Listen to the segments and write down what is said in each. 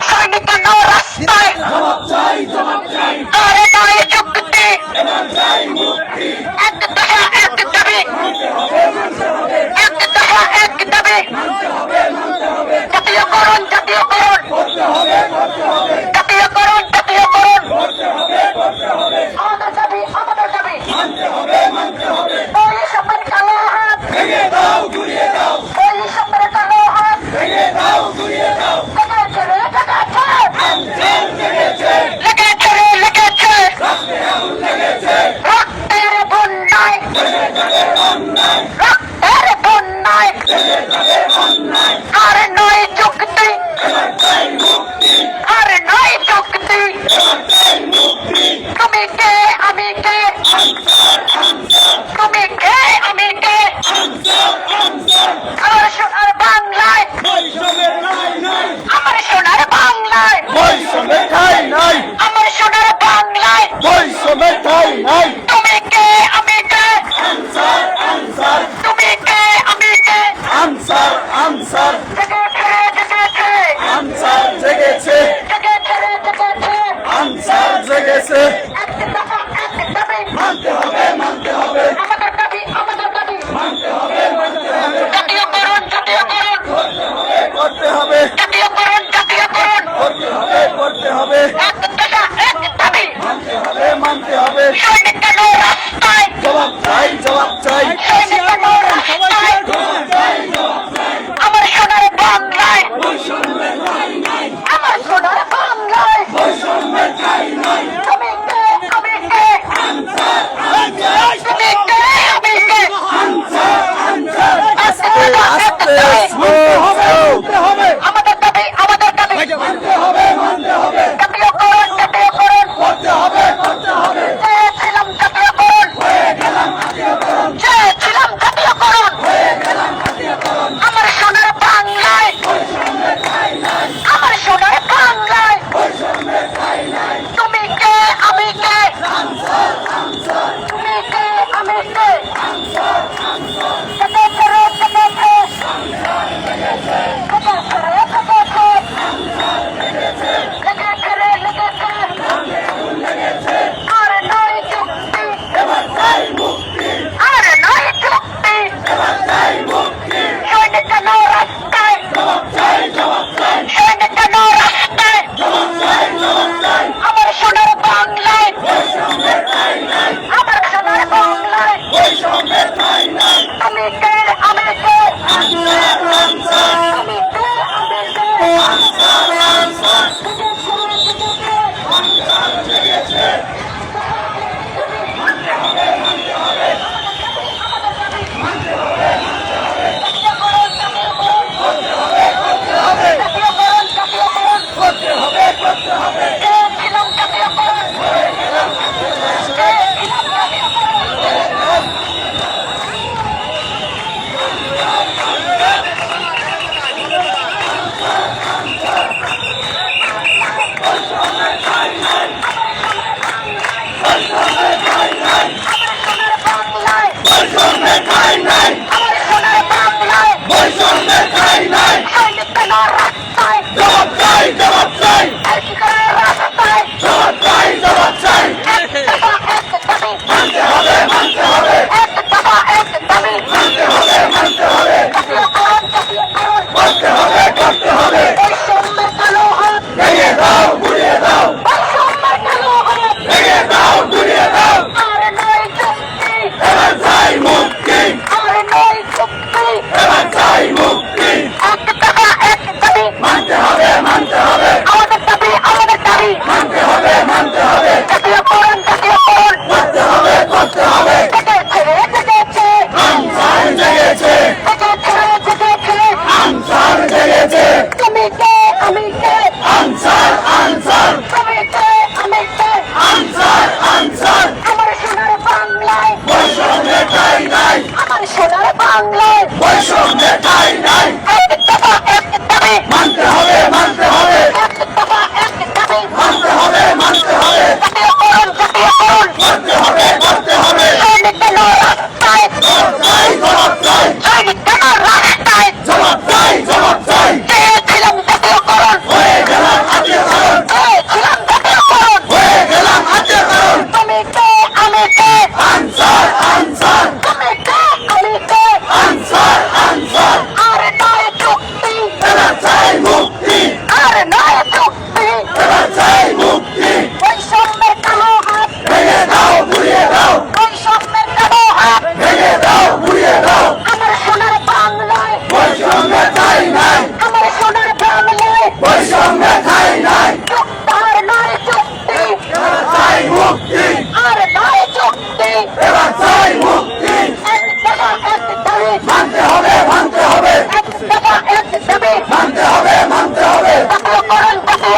সৈনিকেরা রাস্তায় আরে নয় যুক্তি এক দফা এক দাবি এক দফা এক দাবি জাতীয়করণ জাতীয়করণ জাতীয়করণ জাতীয়করণ আমাদের দাবি ওই সবের কালো হাত ওই সবের কালো হাত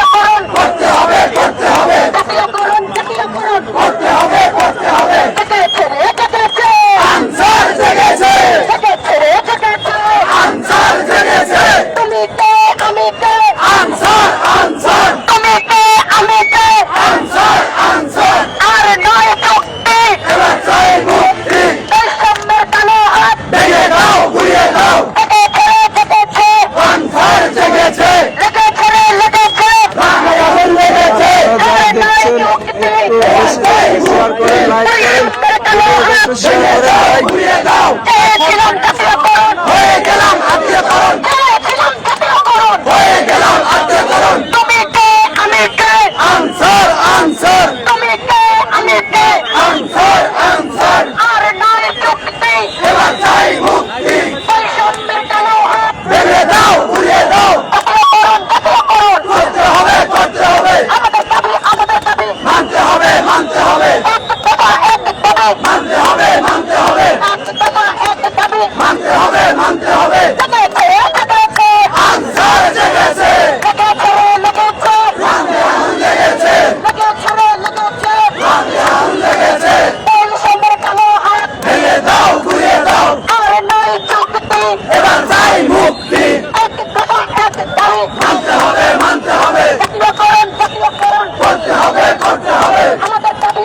জাতীয়করণ করতে হবে করতে হবে জাতীয়করণ করতে হবে করতে হবে জেগেছে রে জেগেছে আনসার জেগেছে জেগেছে রে জেগেছে আনসার জেগেছে তুমি কে আমি কে আনসার আনসার তুমি কে আমি কে আনসার আনসার আর নয় শক্তি এবার চাই মুক্তি বৈষম্যের কালো হাত ভেঙে দাও ঘুরিয়ে দাও জেগেছে রে জেগেছে আনসার জেগেছে লেগেছে রে লেগেছে রাগে আগুন লেগেছে আর নয় শক্তি শেয়ার করে লাইক করেন ভেঙে দাও ঘুরিয়ে দাও চেয়েছিলাম জাতীয়করণ হয়ে গেলাম আত্মীয়করণ চেয়েছিলাম জাতীয়করণ হয়ে গেলাম আত্মীয়করণ তুমি কে আমি কে আনসার আনসার তুমি কে আমি কে আনসার আনসার আর নয় শক্তি এবার চাই মুক্তি বৈষম্যের কালো হাত ভেঙে দাও ঘুরিয়ে দাও জাতীয়করণ করতে হবে করতে হবে আমাদের দাবি মানতে হবে মানতে হবে এক দফা এক দাবি মানতে হবে মানতে হবে এক দফা এক দাবি মানতে হবে মানতে হবে জেগেছে জেগেছে আনসার জেগেছে লেগেছে রে লেগেছে রাগে আগুন লেগেছে লেগেছে রে লেগেছে রাগে আগুন লেগেছে বৈষম্যের কালো হাত ভেঙে দাও ঘুরিয়ে দাও আর নয় শক্তি এবার চাই মুক্তি এক দফা এক দাবি মানতে হবে মানতে হবে জাতীয়করণ করতে হবে করতে হবে আমাদের দাবি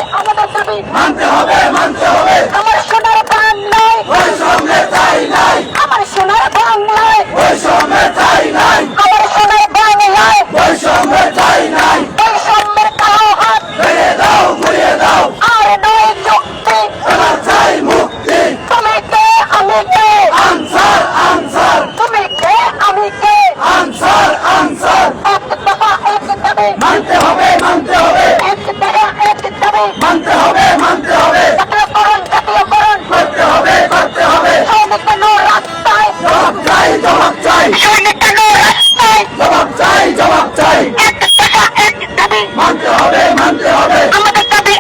মানতে হবে মানতে হবে আমার সোনার বাংলায় ওই সঙ্গে চাই নাই আমার সোনার বাংলায় ওই সঙ্গে চাই নাই আমার সোনার বাংলায় ওই সঙ্গে চাই নাই বৈষম্যের কালো হাত ভেঙে দাও ঘুরিয়ে দাও আর নয় শক্তি এবার চাই মুক্তি তুমি কে আমি কে আনসার আনসার তুমি কে আমি কে আনসার আনসার এক দফা এক দাবি মানতে হবে মানতে হবে এক দফা এক দাবি মানতে হবে মানতে হবে জাতীয়করণ করতে হবে করতে হবে সৈনিক কেন রাস্তায় জবাব চাই জবাব চাই সৈনিক কেন রাস্তায় জবাব চাই জবাব চাই এক দফা এক দাবি মানতে হবে মানতে হবে আমাদের দাবি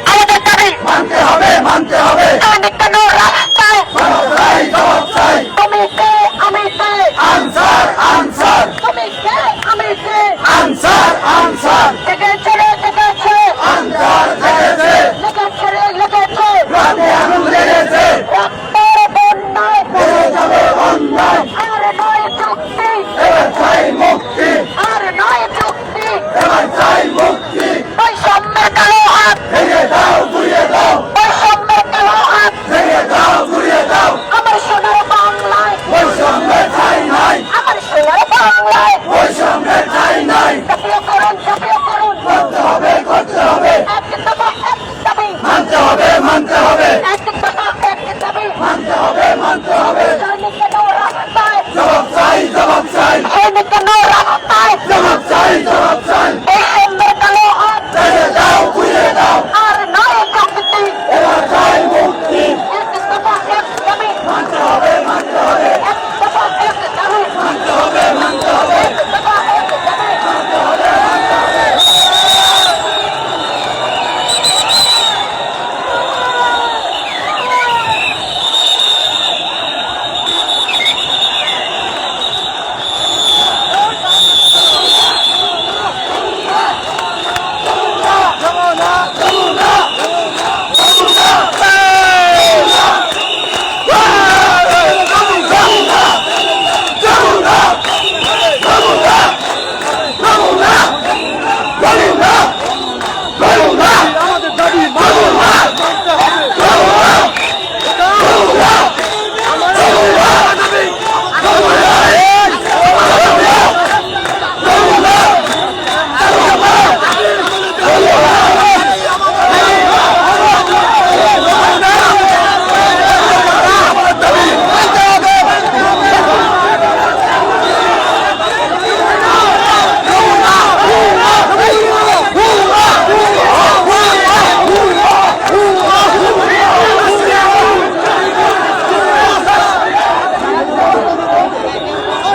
মানতে হবে মানতে হবে সৈনিক কেন রাস্তায় জবাব চাই জবাব চাই তুমি কে আমি কে আনসার আনসার তুমি কে আমি কে আনসার আনসার জেগেছে রে জেগেছে আনসার জেগেছে লেগেছে রে লেগেছে রাগে আগুন লেগেছে রক্তের বন্যায় বেড়ে যাবে অন্যায় আর নয় চুক্তি এবার চাই মুক্তি আর নয় চুক্তি এবার চাই মুক্তি বৈষম্যের কালো হাত ভেঙে দাও ঘুরিয়ে দাও বৈষম্যের কালো হাত ভেঙে দাও ঘুরিয়ে দাও আমার সোনার বাংলায় ওই সঙ্গে চাই নাই আমার সোনার বাংলায় ওই সঙ্গে চাই নাই জাতীয়করণ করতে হবে করতে হবে এক দফা এক দাবি মানতে হবে মানতে হবে এক দফা এক দাবি মানতে হবে মানতে হবে সৈনিক কেন রাস্তায় জবাব চাই জবাব চাই সৈনিক কেন রাস্তায় জবাব চাই জবাব চাই বৈষম্যের কালো হাত ভেঙে দাও ঘুরিয়ে দাও আর নয় শক্তি এবার চাই মুক্তি এক দফা এক দাবি মানতে হবে মানতে হবে এক দফা এক দাবি মানতে হবে মানতে হবে এক দফা এক দাবি যমুনা